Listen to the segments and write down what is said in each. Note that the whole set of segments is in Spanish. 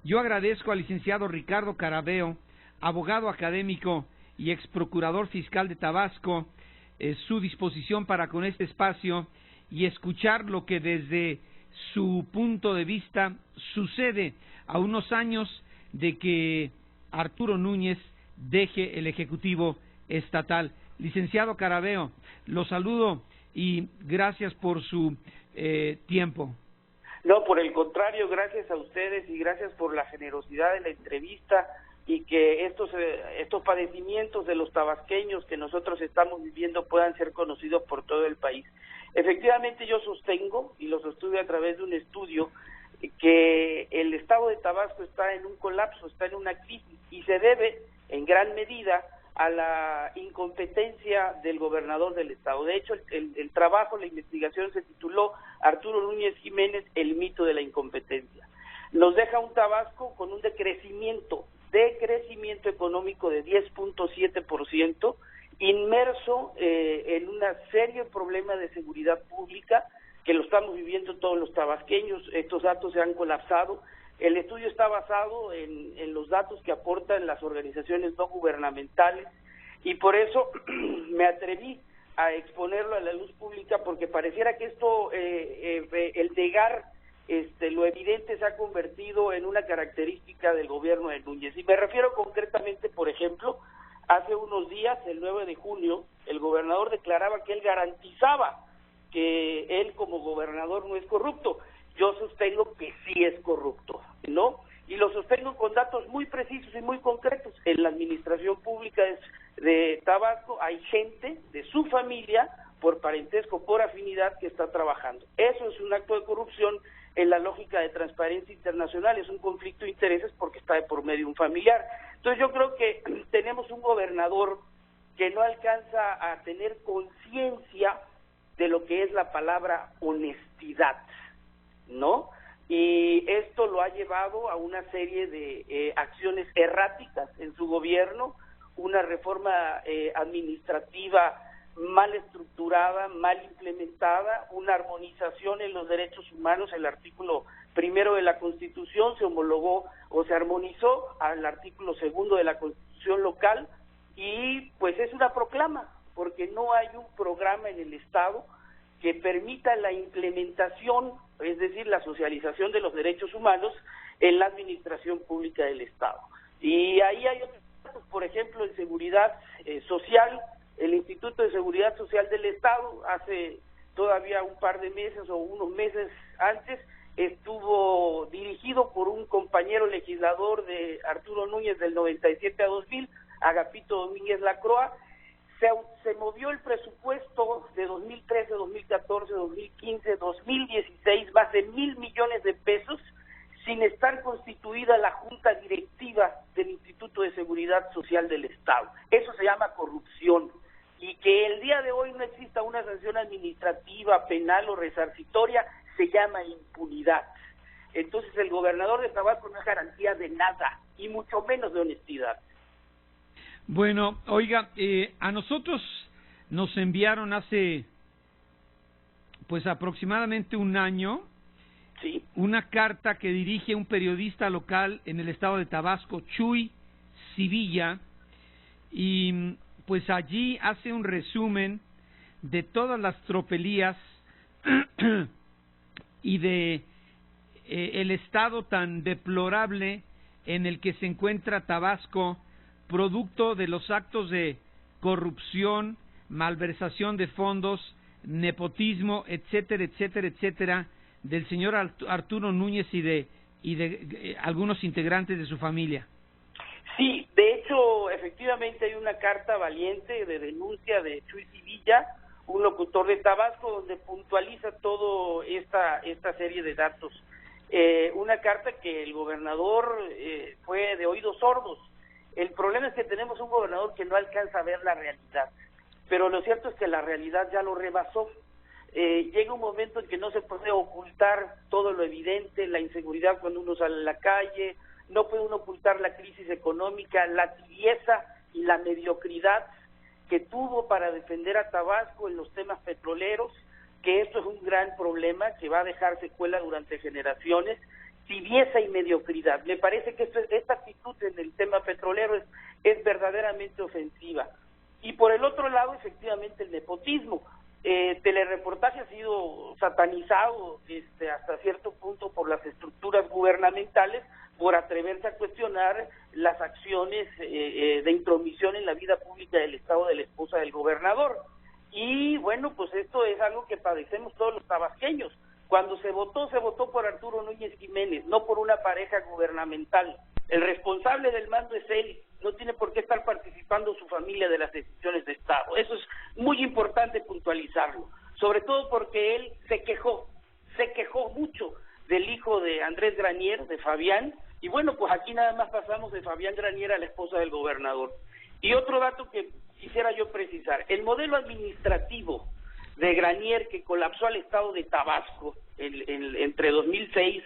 Yo agradezco al licenciado Ricardo Carabeo, abogado académico y ex procurador fiscal de Tabasco, su disposición para con este espacio y escuchar lo que desde su punto de vista sucede a unos años de que Arturo Núñez deje el Ejecutivo Estatal. Licenciado Carabeo, lo saludo y gracias por su tiempo. No, por el contrario, gracias a ustedes y gracias por la generosidad de la entrevista y que estos padecimientos de los tabasqueños que nosotros estamos viviendo puedan ser conocidos por todo el país. Efectivamente, yo sostengo, y lo sostuve a través de un estudio, que el estado de Tabasco está en un colapso, está en una crisis, y se debe, en gran medida, a la incompetencia del gobernador del estado. De hecho, el trabajo, la investigación se tituló Arturo Núñez Jiménez, el mito de la incompetencia. Nos deja un Tabasco con un decrecimiento económico de 10.7%, inmerso en una serie problema de seguridad pública que lo estamos viviendo todos los tabasqueños. Estos datos se han colapsado. El estudio está basado en los datos que aportan las organizaciones no gubernamentales y por eso me atreví a exponerlo a la luz pública, porque pareciera que esto, el negar lo evidente, se ha convertido en una característica del gobierno de Núñez. Y me refiero concretamente, por ejemplo, hace unos días, el 9 de junio, el gobernador declaraba que él garantizaba que él como gobernador no es corrupto. Yo sostengo que sí es corrupto, ¿no? Y lo sostengo con datos muy precisos y muy concretos. En la administración pública de Tabasco hay gente de su familia, por parentesco, por afinidad, que está trabajando. Eso es un acto de corrupción en la lógica de Transparencia Internacional, es un conflicto de intereses porque está de por medio un familiar. Entonces yo creo que tenemos un gobernador que no alcanza a tener conciencia de lo que es la palabra honestidad, ¿no? Y esto lo ha llevado a una serie de acciones erráticas en su gobierno, una reforma administrativa mal estructurada, mal implementada, una armonización en los derechos humanos. El artículo 1 de la Constitución se homologó o se armonizó al artículo 2 de la Constitución local, y pues es una proclama, porque no hay un programa en el Estado que permita la implementación, es decir, la socialización de los derechos humanos en la administración pública del Estado. Y ahí hay otros casos, por ejemplo, en seguridad social. El Instituto de Seguridad Social del Estado, hace todavía un par de meses o unos meses antes, estuvo dirigido por un compañero legislador de Arturo Núñez del 97 a 2000, Agapito Domínguez Lacroix. Se movió el presupuesto de 2013, 2014, 2015, 2016, más de 1,000 millones de pesos, sin estar constituida la junta directiva del Instituto de Seguridad Social del Estado. Eso se llama corrupción. Y que el día de hoy no exista una sanción administrativa, penal o resarcitoria, se llama impunidad. Entonces el gobernador de Tabasco no es garantía de nada, y mucho menos de honestidad. Bueno, oiga, a nosotros nos enviaron hace pues aproximadamente un año, ¿sí?, una carta que dirige un periodista local en el estado de Tabasco, Chuy Sevilla, y pues allí hace un resumen de todas las tropelías y de el estado tan deplorable en el que se encuentra Tabasco, producto de los actos de corrupción, malversación de fondos, nepotismo, etcétera, etcétera, etcétera, del señor Arturo Núñez y de algunos integrantes de su familia. Sí, de hecho, efectivamente hay una carta valiente de denuncia de Chuy Sevilla, un locutor de Tabasco, donde puntualiza todo esta serie de datos. Una carta que el gobernador fue de oídos sordos. El problema es que tenemos un gobernador que no alcanza a ver la realidad, pero lo cierto es que la realidad ya lo rebasó. Llega un momento en que no se puede ocultar todo lo evidente, la inseguridad cuando uno sale a la calle, no puede uno ocultar la crisis económica, la tibieza y la mediocridad que tuvo para defender a Tabasco en los temas petroleros, que esto es un gran problema que va a dejar secuela durante generaciones, tibieza y mediocridad. Me parece que esta actitud en el tema petrolero es verdaderamente ofensiva. Y por el otro lado, efectivamente, el nepotismo. Telereportaje ha sido satanizado hasta cierto punto por las estructuras gubernamentales por atreverse a cuestionar las acciones de intromisión en la vida pública del Estado de la esposa del gobernador. Y bueno, pues esto es algo que padecemos todos los tabasqueños. Cuando se votó por Arturo Núñez Jiménez, no por una pareja gubernamental. El responsable del mando es él, no tiene por qué estar participando su familia de las decisiones de Estado. Eso es muy importante puntualizarlo, sobre todo porque él se quejó mucho del hijo de Andrés Granier, de Fabián, y bueno, pues aquí nada más pasamos de Fabián Granier a la esposa del gobernador. Y otro dato que quisiera yo precisar, el modelo administrativo de Granier que colapsó al estado de Tabasco entre 2006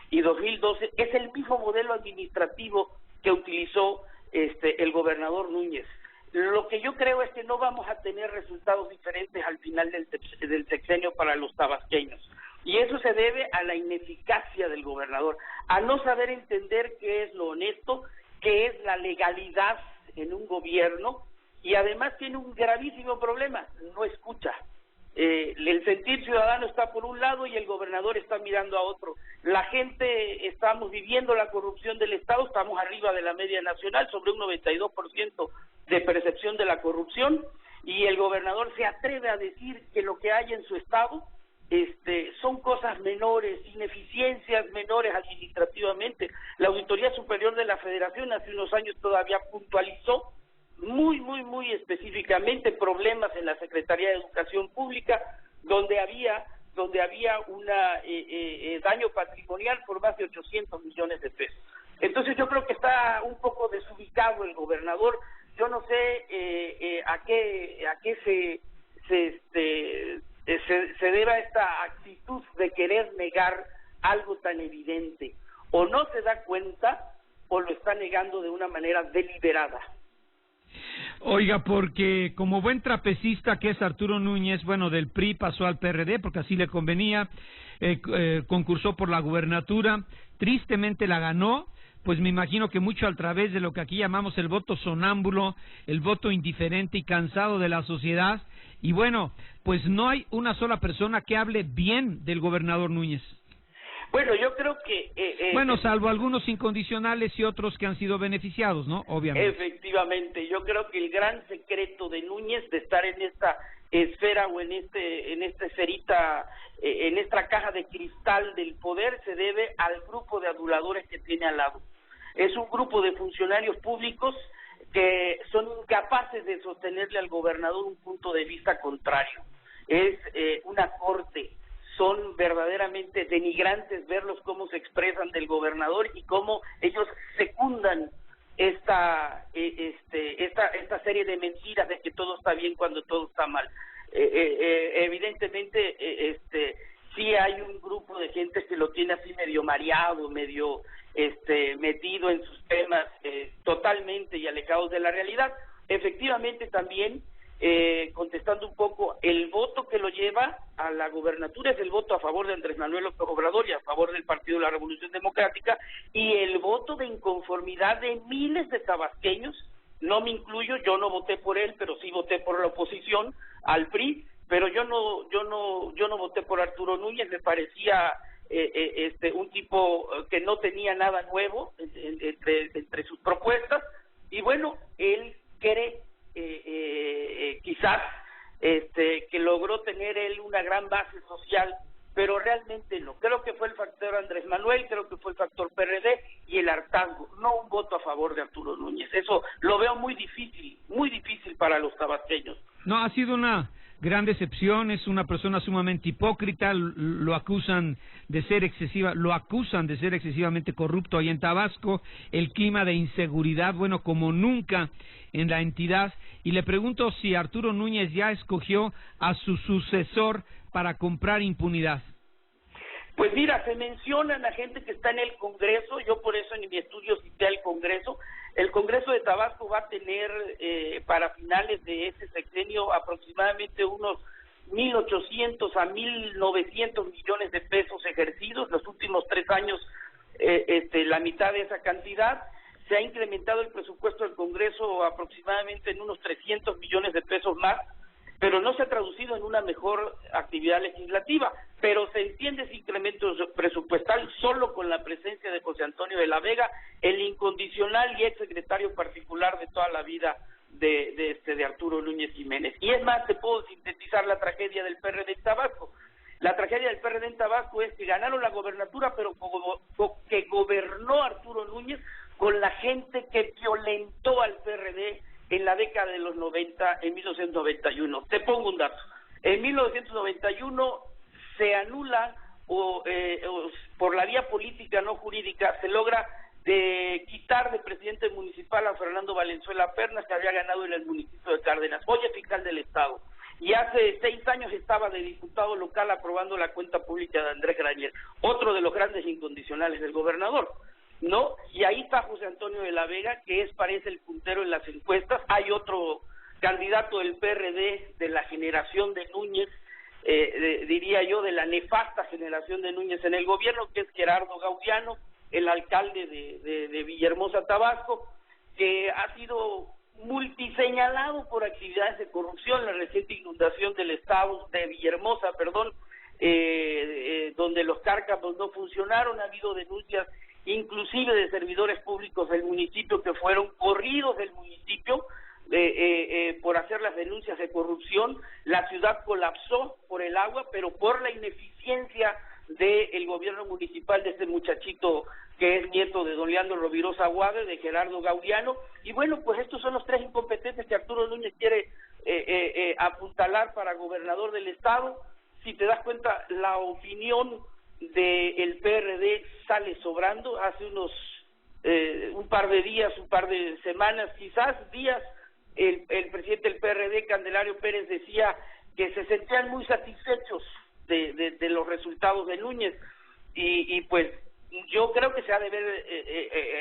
y 2012 es el mismo modelo administrativo que utilizó el gobernador Núñez. Lo que yo creo es que no vamos a tener resultados diferentes al final del sexenio para los tabasqueños. Y eso se debe a la ineficacia del gobernador, a no saber entender qué es lo honesto, qué es la legalidad en un gobierno, y además tiene un gravísimo problema, no escucha. El sentir ciudadano está por un lado y el gobernador está mirando a otro. La gente, estamos viviendo la corrupción del Estado, estamos arriba de la media nacional, sobre un 92% de percepción de la corrupción, y el gobernador se atreve a decir que lo que hay en su Estado son cosas menores, ineficiencias menores administrativamente. La Auditoría Superior de la Federación hace unos años todavía puntualizó muy específicamente problemas en la Secretaría de Educación Pública, donde había un daño patrimonial por más de 800 millones de pesos. Entonces yo creo que está un poco desubicado el gobernador. Yo no sé a qué se deba esta actitud de querer negar algo tan evidente. O no se da cuenta o lo está negando de una manera deliberada. Oiga, porque como buen trapecista que es Arturo Núñez, bueno, del PRI pasó al PRD porque así le convenía, concursó por la gubernatura, tristemente la ganó, pues me imagino que mucho a través de lo que aquí llamamos el voto sonámbulo, el voto indiferente y cansado de la sociedad, y bueno, pues no hay una sola persona que hable bien del gobernador Núñez. Bueno, yo creo que... bueno, salvo algunos incondicionales y otros que han sido beneficiados, ¿no? Obviamente. Efectivamente, yo creo que el gran secreto de Núñez de estar en esta esfera o en esta esferita, en esta caja de cristal del poder, se debe al grupo de aduladores que tiene al lado. Es un grupo de funcionarios públicos que son incapaces de sostenerle al gobernador un punto de vista contrario. Es una corte. Son verdaderamente denigrantes verlos cómo se expresan del gobernador y cómo ellos secundan esta serie de mentiras de que todo está bien cuando todo está mal. Evidentemente, sí hay un grupo de gente que lo tiene así medio mareado, medio metido en sus temas, totalmente y alejados de la realidad. Efectivamente, también contestando un poco, el voto que lo lleva a la gubernatura es el voto a favor de Andrés Manuel López Obrador y a favor del Partido de la Revolución Democrática, y el voto de inconformidad de miles de tabasqueños. No me incluyo, yo no voté por él, pero sí voté por la oposición al PRI, pero yo no voté por Arturo Núñez. Me parecía un tipo que no tenía nada nuevo entre sus propuestas, y bueno, él cree quizás que logró tener él una gran base social, pero realmente no. Creo que fue el factor Andrés Manuel, creo que fue el factor PRD y el hartazgo, no un voto a favor de Arturo Núñez. Eso lo veo muy difícil para los tabasqueños. No, ha sido una gran decepción, es una persona sumamente hipócrita, lo acusan de ser excesivamente corrupto ahí en Tabasco, el clima de inseguridad, bueno, como nunca en la entidad, y le pregunto si Arturo Núñez ya escogió a su sucesor para comprar impunidad. Pues mira, se mencionan a gente que está en el Congreso, yo por eso en mi estudio cité al Congreso. El Congreso de Tabasco va a tener para finales de ese sexenio aproximadamente unos 1.800 a 1.900 millones de pesos ejercidos. Los últimos 3 años la mitad de esa cantidad. Se ha incrementado el presupuesto del Congreso aproximadamente en unos 300 millones de pesos más, pero no se ha traducido en una mejor actividad legislativa. Pero se entiende ese incremento presupuestal solo con la presencia de José Antonio de la Vega, el incondicional y exsecretario particular de toda la vida de Arturo Núñez Jiménez. Y es más, te puedo sintetizar la tragedia del PRD en Tabasco. La tragedia del PRD en Tabasco es que ganaron la gobernatura, pero que gobernó Arturo Núñez con la gente que violentó al PRD en la década de los 90, en 1991. Te pongo un dato. En 1991 se anula por la vía política, no jurídica, se logra quitar de presidente municipal a Fernando Valenzuela Pernas, que había ganado en el municipio de Cárdenas, hoy es fiscal del Estado. Y hace 6 años estaba de diputado local aprobando la cuenta pública de Andrés Granier, otro de los grandes incondicionales del gobernador, ¿no? Y ahí está José Antonio de la Vega, que parece el puntero en las encuestas. Hay otro candidato del PRD, de la generación de Núñez, diría yo, de la nefasta generación de Núñez en el gobierno, que es Gerardo Gaudiano, el alcalde de Villahermosa, Tabasco, que ha sido multiseñalado por actividades de corrupción. La reciente inundación del estado de Villahermosa, donde los cárcamos no funcionaron. Ha habido denuncias inclusive de servidores públicos del municipio que fueron corridos del municipio por hacer las denuncias de corrupción. La ciudad colapsó por el agua, pero por la ineficiencia del gobierno municipal de este muchachito que es nieto de don Leandro Rovirosa Aguade, de Gerardo Gaudiano. Y bueno, pues estos son los 3 incompetentes que Arturo Núñez quiere apuntalar para gobernador del estado. Si te das cuenta, la opinión del PRD sale sobrando. Hace un par de días, un par de semanas, quizás días, el presidente del PRD, Candelario Pérez, decía que se sentían muy satisfechos de los resultados de Núñez, y pues yo creo que se ha de haber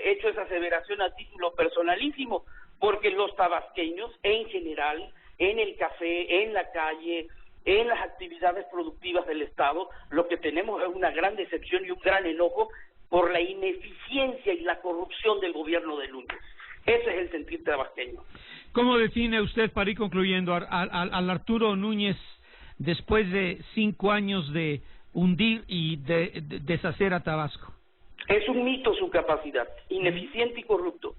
hecho esa aseveración a título personalísimo, porque los tabasqueños en general, en el café, en la calle, en las actividades productivas del Estado, lo que tenemos es una gran decepción y un gran enojo por la ineficiencia y la corrupción del gobierno de Núñez. Ese es el sentir tabasqueño. ¿Cómo define usted, para ir concluyendo, al Arturo Núñez después de 5 años de hundir y de deshacer a Tabasco? Es un mito su capacidad, ineficiente y corrupto,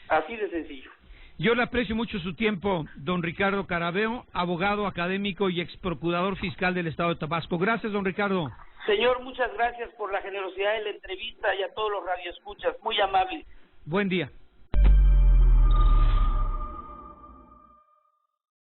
así de sencillo. Yo le aprecio mucho su tiempo, don Ricardo Carabeo, abogado académico y ex procurador fiscal del estado de Tabasco. Gracias, don Ricardo. Señor, muchas gracias por la generosidad de la entrevista y a todos los radioescuchas, muy amable. Buen día.